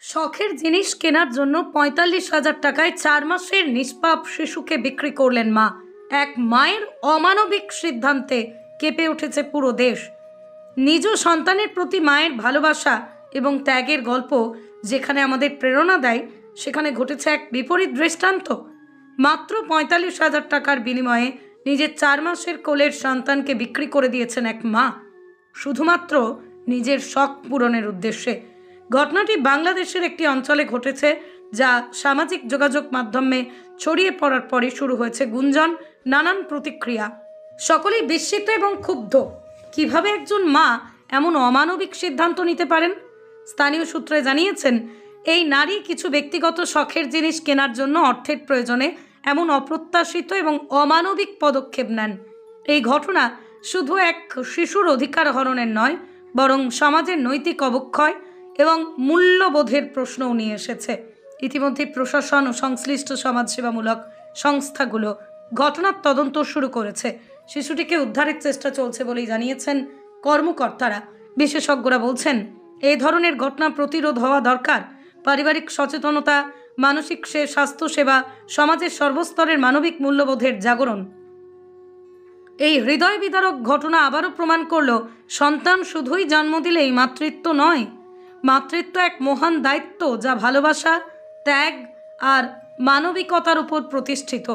শখের জিনিস কেনার জন্য ৪৫,০০০ টাকায় ৪ মাসের নিষ্পাপ শিশুকে বিক্রি করলেন মা। এক মায়ের অমানবিক সিদ্ধান্তে কেঁপে উঠেছে পুরো দেশ। নিজ সন্তানের প্রতি মায়ের ভালোবাসা এবং ত্যাগের গল্প যেখানে আমাদের প্রেরণা দেয়, সেখানে ঘটেছে এক বিপরীত দৃষ্টান্ত। মাত্র ৪৫,০০০ টাকার বিনিময়ে নিজের ৪ মাসের কোলের সন্তানকে বিক্রি করে দিয়েছেন এক মা, শুধুমাত্র নিজের শখ পূরণের উদ্দেশ্যে। ঘটনাটি বাংলাদেশের একটি অঞ্চলে ঘটেছে, যা সামাজিক যোগাযোগ মাধ্যমে ছড়িয়ে পড়ার পরে শুরু হয়েছে গুঞ্জন, নানান প্রতিক্রিয়া। সকলেই বিস্মিত এবং ক্ষুব্ধ। কিভাবে একজন মা এমন অমানবিক সিদ্ধান্ত নিতে পারেন? স্থানীয় সূত্রে জানিয়েছেন, এই নারী কিছু ব্যক্তিগত শখের জিনিস কেনার জন্য অর্থের প্রয়োজনে এমন অপ্রত্যাশিত এবং অমানবিক পদক্ষেপ নেন। এই ঘটনা শুধু এক শিশুর অধিকার হরণের নয়, বরং সমাজের নৈতিক অবক্ষয় এবং মূল্যবোধের প্রশ্নও নিয়ে এসেছে। ইতিমধ্যে প্রশাসন ও সংশ্লিষ্ট সমাজসেবামূলক সংস্থাগুলো ঘটনার তদন্ত শুরু করেছে। শিশুটিকে উদ্ধারের চেষ্টা চলছে বলেই জানিয়েছেন কর্মকর্তারা। বিশেষজ্ঞরা বলছেন, এই ধরনের ঘটনা প্রতিরোধ হওয়া দরকার। পারিবারিক সচেতনতা, মানসিক স্বাস্থ্যসেবা, সমাজের সর্বস্তরের মানবিক মূল্যবোধের জাগরণ। এই হৃদয় বিদারক ঘটনা আবারও প্রমাণ করল, সন্তান শুধুই জন্ম দিলেই মাতৃত্ব নয়। মাতৃত্ব এক মহান দায়িত্ব, যা ভালোবাসা, ত্যাগ আর মানবিকতার উপর প্রতিষ্ঠিত।